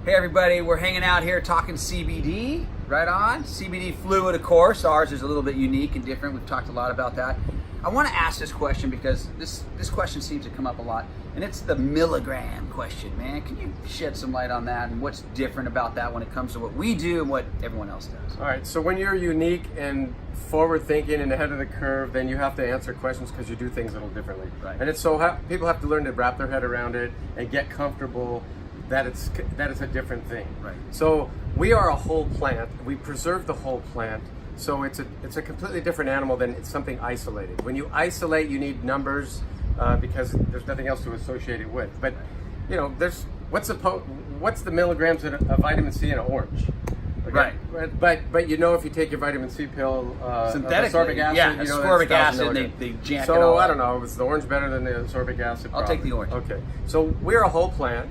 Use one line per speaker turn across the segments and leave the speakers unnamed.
Hey everybody, we're hanging out here talking CBD, right on. CBD Fluid, of course. Ours is a little bit unique and different. We've talked a lot about that. I want to ask this question because this question seems to come up a lot, and it's the milligram question, man. Can you shed some light on that and what's different about that when it comes to what we do and what everyone else does?
All right, so when you're unique and forward thinking and ahead of the curve, then you have to answer questions because you do things a little differently.
Right.
And it's so people have to learn to wrap their head around it and get comfortable that it's a different thing.
Right.
So we are a whole plant. We preserve the whole plant. So it's a completely different animal than it's something isolated. When you isolate, you need numbers because there's nothing else to associate it with. But you know, what's the milligrams of vitamin C in an orange? Okay.
Right.
But you know, if you take your vitamin C pill,
synthetically,
ascorbic acid,
yeah,
you know,
ascorbic
that's
acid,
1,000
they jack it
So
all
I
up.
don't know, is the orange better than the ascorbic acid?
I'll take the orange.
Okay, so we're a whole plant.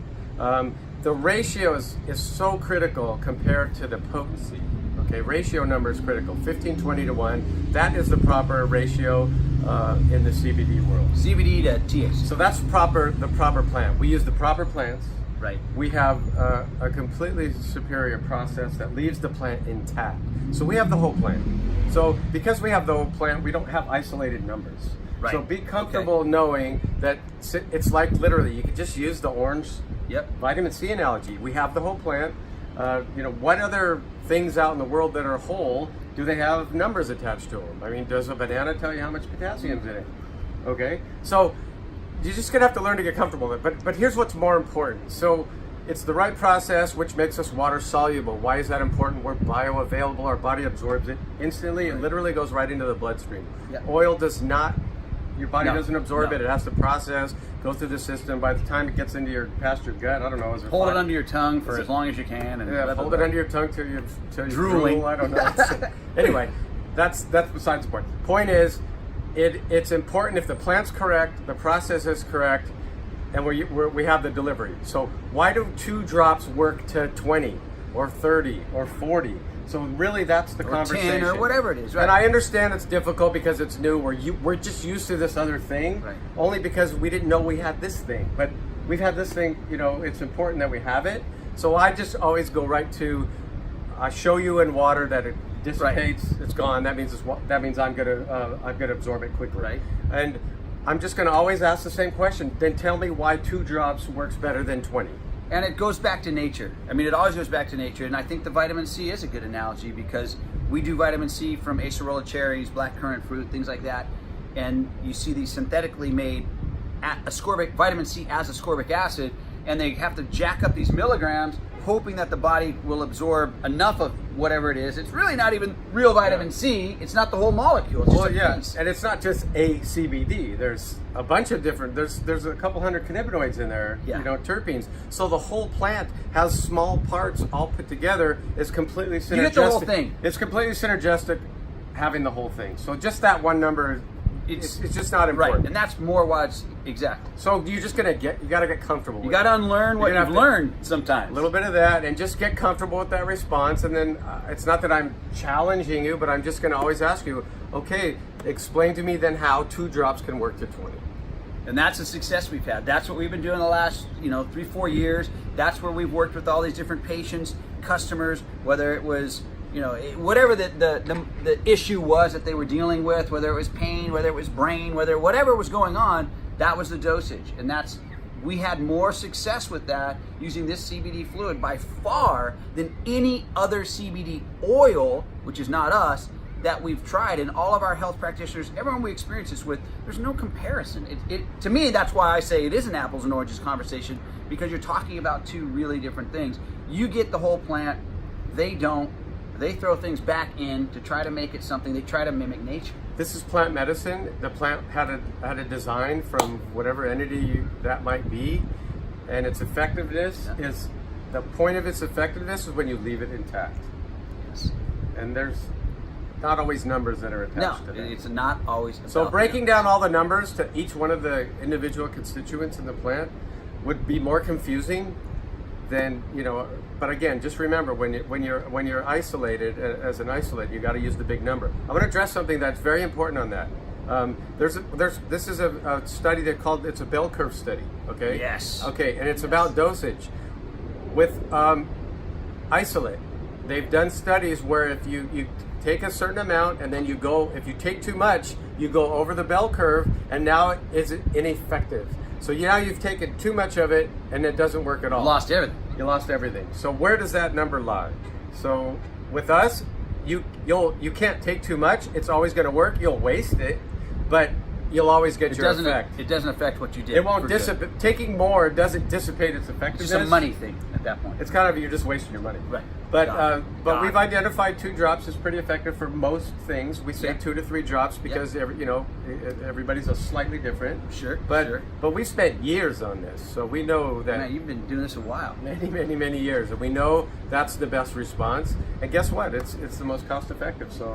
The ratio is so critical compared to the potency. Okay, ratio number is critical, 15-20 to 1. That is the proper ratio in the CBD world.
CBD to THC.
So that's the proper plant. We use the proper plants.
Right.
We have a completely superior process that leaves the plant intact. So we have the whole plant. So because we have the whole plant, we don't have isolated numbers.
Right.
So be comfortable knowing that it's like literally, you can just use the orange vitamin C analogy. We have the whole plant. You know, what other things out in the world that are whole do they have numbers attached to them? I mean, does a banana tell you how much potassium's in it? Okay, so you're just gonna have to learn to get comfortable with it. But here's what's more important. So it's the right process, which makes us water soluble. Why is that important? We're bioavailable. Our body absorbs it instantly. It literally goes right into the bloodstream.
Yeah.
Oil does not. Your body
No.
doesn't absorb
No.
it. It has to process, go through the system. By the time it gets past your gut, I don't know. Is it
Hold it
fine?
under your tongue for as long as you can. And
Yeah, hold it under your tongue till you
Drooling.
drool. I don't know. Anyway, that's besides the point. Point is, it's important if the plant's correct, the process is correct, and we have the delivery. So why do 2 drops work to 20 or 30 or 40? So really, that's the conversation.
10 or whatever it is, right?
And I understand it's difficult because it's new. We're just used to this other thing,
Right.
only because we didn't know we had this thing. But we've had this thing. You know, it's important that we have it. So I just always go right to, I show you in water that it dissipates. Right. It's gone. That means I'm gonna absorb it quickly.
Right.
And I'm just gonna always ask the same question. Then tell me why 2 drops works better than 20.
And it goes back to nature. I mean, it always goes back to nature. And I think the vitamin C is a good analogy because we do vitamin C from acerola cherries, blackcurrant fruit, things like that. And you see these synthetically made vitamin C as ascorbic acid, and they have to jack up these milligrams, hoping that the body will absorb enough of whatever it is. It's really not even real vitamin C. It's not the whole molecule. It's just a piece.
And it's not just a CBD. There's a bunch of different. There's a couple hundred cannabinoids in there.
Yeah.
You know, terpenes. So the whole plant has small parts all put together. Is completely synergistic.
You get the whole thing.
It's completely synergistic, having the whole thing. So just that one number. It's just not important.
Right, and that's more why it's exactly.
So you're just you gotta get comfortable.
You got to unlearn what you've learned sometimes.
A little bit of that, and just get comfortable with that response. And then it's not that I'm challenging you, but I'm just gonna always ask you, okay, explain to me then how 2 drops can work to 20.
And that's a success we've had. That's what we've been doing the last, 3-4 years. That's where we've worked with all these different patients, customers, whether it was, whatever the issue was that they were dealing with, whether it was pain, whether it was brain, whatever was going on, that was the dosage. And we had more success with that using this CBD fluid by far than any other CBD oil, which is not us, that we've tried. And all of our health practitioners, everyone we experience this with, there's no comparison. To me, that's why I say it is an apples and oranges conversation, because you're talking about 2 really different things. You get the whole plant, they don't. They throw things back in to try to make it something. They try to mimic nature.
This is plant medicine. The plant had a design from whatever entity that might be, and its effectiveness is, the point of its effectiveness is when you leave it intact.
Yes.
And there's not always numbers that are attached to that.
No, it's not always.
So breaking down all the numbers to each one of the individual constituents in the plant would be more confusing than, but again, just remember when you're isolated as an isolate, you got to use the big number. I'm going to address something that's very important on that. This is a study it's a bell curve study. Okay.
Yes.
Okay, and it's about dosage. with isolate. They've done studies where if you take a certain amount and then you go, if you take too much, you go over the bell curve, and now it's ineffective. So now you've taken too much of it and it doesn't work at all.
Lost everything.
You lost everything. So where does that number lie? So with us, you can't take too much. It's always going to work. You'll waste it, but you'll always get your effect.
It doesn't affect what you did.
It won't dissipate. Taking more doesn't dissipate its effectiveness.
It's just a money thing at that point.
It's kind of, you're just wasting your money.
Right.
But we've identified 2 drops is pretty effective for most things. We say 2 to 3 drops because everybody's a slightly different.
Sure.
But we spent years on this, so we know that.
Man, you've been doing this a while.
Many years, and we know that's the best response. And guess what? It's the most cost effective. So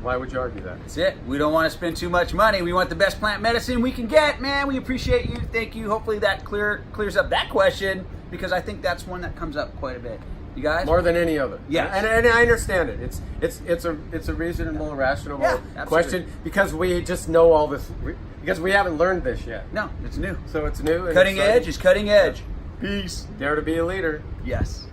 why would you argue that?
That's it. We don't want to spend too much money. We want the best plant medicine we can get, man. We appreciate you. Thank you. Hopefully that clears up that question, because I think that's one that comes up quite a bit. You guys?
More than any other.
Yes.
And I understand it. It's a reasonable, rational question, because we just know all this, because we haven't learned this yet.
No, it's new.
So it's new. And
Cutting edge is cutting edge. Peace.
Dare to be a leader.
Yes.